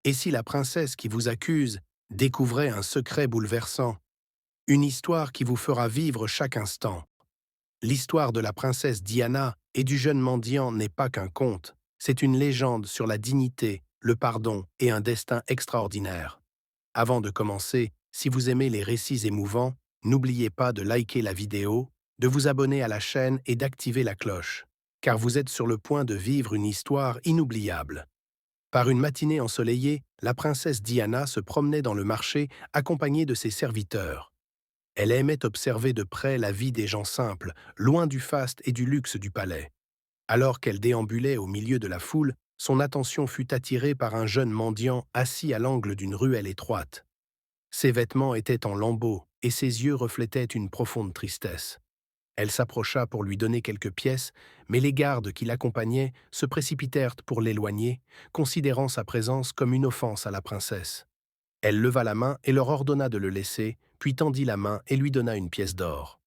Et si la princesse qui vous accuse découvrait un secret bouleversant, une histoire qui vous fera vivre chaque instant? L'histoire de la princesse Diana et du jeune mendiant n'est pas qu'un conte, c'est une légende sur la dignité, le pardon et un destin extraordinaire. Avant de commencer, si vous aimez les récits émouvants, n'oubliez pas de liker la vidéo, de vous abonner à la chaîne et d'activer la cloche, car vous êtes sur le point de vivre une histoire inoubliable. Par une matinée ensoleillée, la princesse Diana se promenait dans le marché accompagnée de ses serviteurs. Elle aimait observer de près la vie des gens simples, loin du faste et du luxe du palais. Alors qu'elle déambulait au milieu de la foule, son attention fut attirée par un jeune mendiant assis à l'angle d'une ruelle étroite. Ses vêtements étaient en lambeaux et ses yeux reflétaient une profonde tristesse. Elle s'approcha pour lui donner quelques pièces, mais les gardes qui l'accompagnaient se précipitèrent pour l'éloigner, considérant sa présence comme une offense à la princesse. Elle leva la main et leur ordonna de le laisser, puis tendit la main et lui donna une pièce d'or.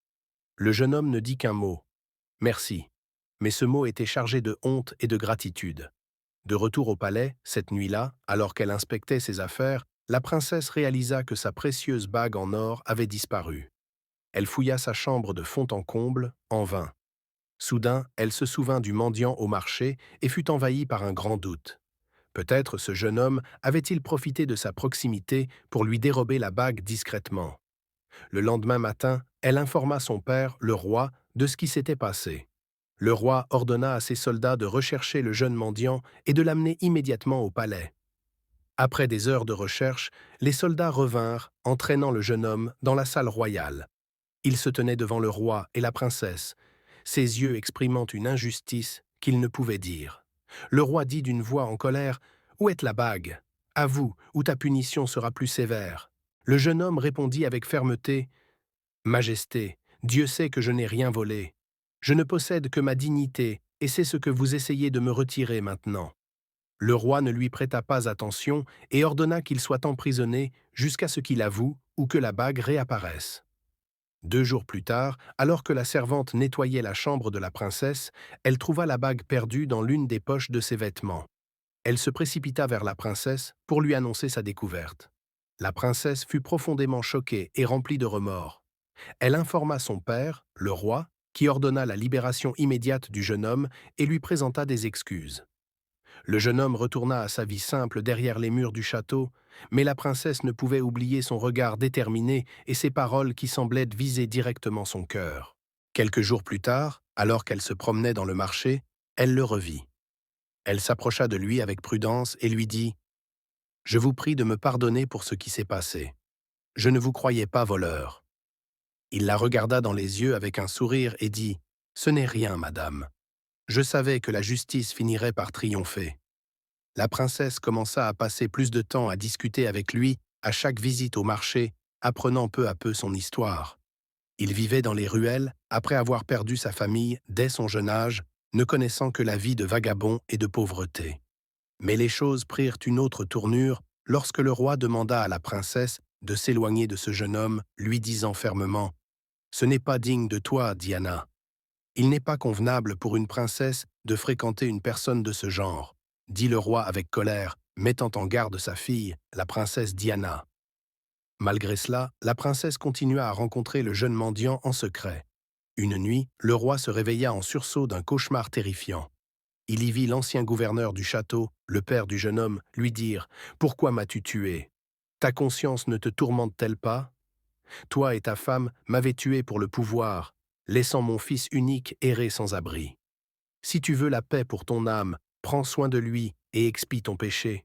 Le jeune homme ne dit qu'un mot, merci. Mais ce mot était chargé de honte et de gratitude. De retour au palais, cette nuit-là, alors qu'elle inspectait ses affaires, la princesse réalisa que sa précieuse bague en or avait disparu. Elle fouilla sa chambre de fond en comble, en vain. Soudain, elle se souvint du mendiant au marché et fut envahie par un grand doute. Peut-être ce jeune homme avait-il profité de sa proximité pour lui dérober la bague discrètement. Le lendemain matin, elle informa son père, le roi, de ce qui s'était passé. Le roi ordonna à ses soldats de rechercher le jeune mendiant et de l'amener immédiatement au palais. Après des heures de recherche, les soldats revinrent, entraînant le jeune homme dans la salle royale. Il se tenait devant le roi et la princesse, ses yeux exprimant une injustice qu'il ne pouvait dire. Le roi dit d'une voix en colère, « Où est la bague? Avoue, ou ta punition sera plus sévère. » Le jeune homme répondit avec fermeté, « Majesté, Dieu sait que je n'ai rien volé. Je ne possède que ma dignité, et c'est ce que vous essayez de me retirer maintenant. » Le roi ne lui prêta pas attention et ordonna qu'il soit emprisonné jusqu'à ce qu'il avoue ou que la bague réapparaisse. 2 jours plus tard, alors que la servante nettoyait la chambre de la princesse, elle trouva la bague perdue dans l'une des poches de ses vêtements. Elle se précipita vers la princesse pour lui annoncer sa découverte. La princesse fut profondément choquée et remplie de remords. Elle informa son père, le roi, qui ordonna la libération immédiate du jeune homme et lui présenta des excuses. Le jeune homme retourna à sa vie simple derrière les murs du château, mais la princesse ne pouvait oublier son regard déterminé et ses paroles qui semblaient viser directement son cœur. Quelques jours plus tard, alors qu'elle se promenait dans le marché, elle le revit. Elle s'approcha de lui avec prudence et lui dit « Je vous prie de me pardonner pour ce qui s'est passé. Je ne vous croyais pas voleur. » Il la regarda dans les yeux avec un sourire et dit « Ce n'est rien, madame. Je savais que la justice finirait par triompher. » La princesse commença à passer plus de temps à discuter avec lui à chaque visite au marché, apprenant peu à peu son histoire. Il vivait dans les ruelles après avoir perdu sa famille dès son jeune âge, ne connaissant que la vie de vagabond et de pauvreté. Mais les choses prirent une autre tournure lorsque le roi demanda à la princesse de s'éloigner de ce jeune homme, lui disant fermement « Ce n'est pas digne de toi, Diana. Il n'est pas convenable pour une princesse de fréquenter une personne de ce genre, » dit le roi avec colère, mettant en garde sa fille, la princesse Diana. Malgré cela, la princesse continua à rencontrer le jeune mendiant en secret. Une nuit, le roi se réveilla en sursaut d'un cauchemar terrifiant. Il y vit l'ancien gouverneur du château, le père du jeune homme, lui dire « Pourquoi m'as-tu tué? Ta conscience ne te tourmente-t-elle pas? Toi et ta femme m'avez tué pour le pouvoir, laissant mon fils unique errer sans abri. Si tu veux la paix pour ton âme, prends soin de lui et expie ton péché. »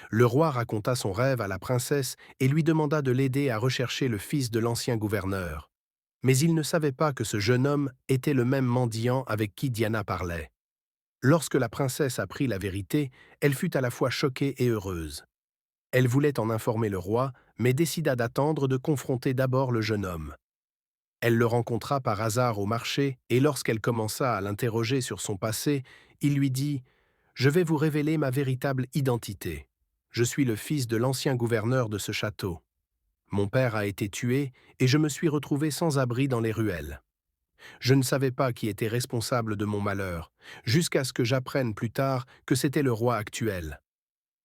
Le roi raconta son rêve à la princesse et lui demanda de l'aider à rechercher le fils de l'ancien gouverneur. Mais il ne savait pas que ce jeune homme était le même mendiant avec qui Diana parlait. Lorsque la princesse apprit la vérité, elle fut à la fois choquée et heureuse. Elle voulait en informer le roi, mais décida d'attendre de confronter d'abord le jeune homme. Elle le rencontra par hasard au marché, et lorsqu'elle commença à l'interroger sur son passé, il lui dit « Je vais vous révéler ma véritable identité. Je suis le fils de l'ancien gouverneur de ce château. Mon père a été tué, et je me suis retrouvé sans abri dans les ruelles. Je ne savais pas qui était responsable de mon malheur, jusqu'à ce que j'apprenne plus tard que c'était le roi actuel.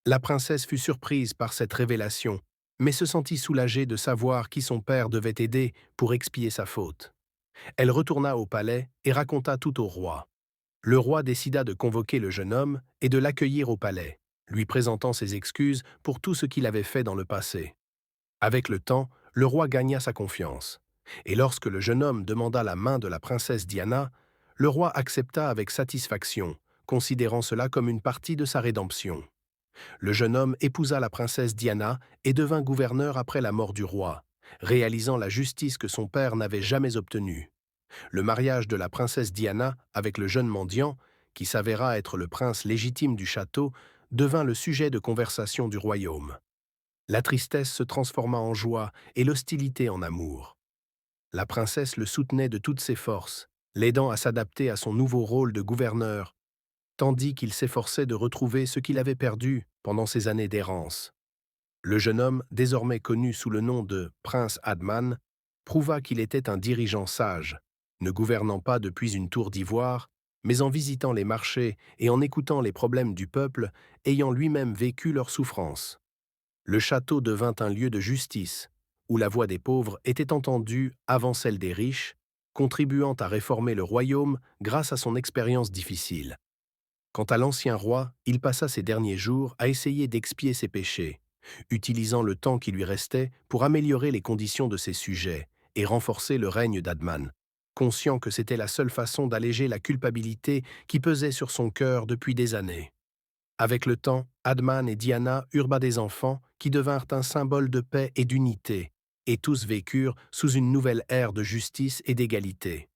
La princesse fut surprise par cette révélation, mais se sentit soulagée de savoir qui son père devait aider pour expier sa faute. Elle retourna au palais et raconta tout au roi. Le roi décida de convoquer le jeune homme et de l'accueillir au palais, lui présentant ses excuses pour tout ce qu'il avait fait dans le passé. Avec le temps, le roi gagna sa confiance. Et lorsque le jeune homme demanda la main de la princesse Diana, le roi accepta avec satisfaction, considérant cela comme une partie de sa rédemption. Le jeune homme épousa la princesse Diana et devint gouverneur après la mort du roi, réalisant la justice que son père n'avait jamais obtenue. Le mariage de la princesse Diana avec le jeune mendiant, qui s'avéra être le prince légitime du château, devint le sujet de conversation du royaume. La tristesse se transforma en joie et l'hostilité en amour. La princesse le soutenait de toutes ses forces, l'aidant à s'adapter à son nouveau rôle de gouverneur, tandis qu'il s'efforçait de retrouver ce qu'il avait perdu pendant ses années d'errance. Le jeune homme, désormais connu sous le nom de Prince Adman, prouva qu'il était un dirigeant sage, ne gouvernant pas depuis une tour d'ivoire, mais en visitant les marchés et en écoutant les problèmes du peuple, ayant lui-même vécu leurs souffrances. Le château devint un lieu de justice, où la voix des pauvres était entendue avant celle des riches, contribuant à réformer le royaume grâce à son expérience difficile. Quant à l'ancien roi, il passa ses derniers jours à essayer d'expier ses péchés, utilisant le temps qui lui restait pour améliorer les conditions de ses sujets et renforcer le règne d'Adman, conscient que c'était la seule façon d'alléger la culpabilité qui pesait sur son cœur depuis des années. Avec le temps, Adman et Diana eurent des enfants qui devinrent un symbole de paix et d'unité, et tous vécurent sous une nouvelle ère de justice et d'égalité.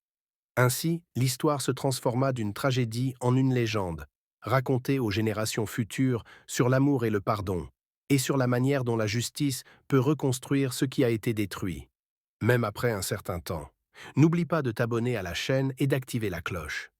Ainsi, l'histoire se transforma d'une tragédie en une légende, racontée aux générations futures sur l'amour et le pardon, et sur la manière dont la justice peut reconstruire ce qui a été détruit, même après un certain temps. N'oublie pas de t'abonner à la chaîne et d'activer la cloche.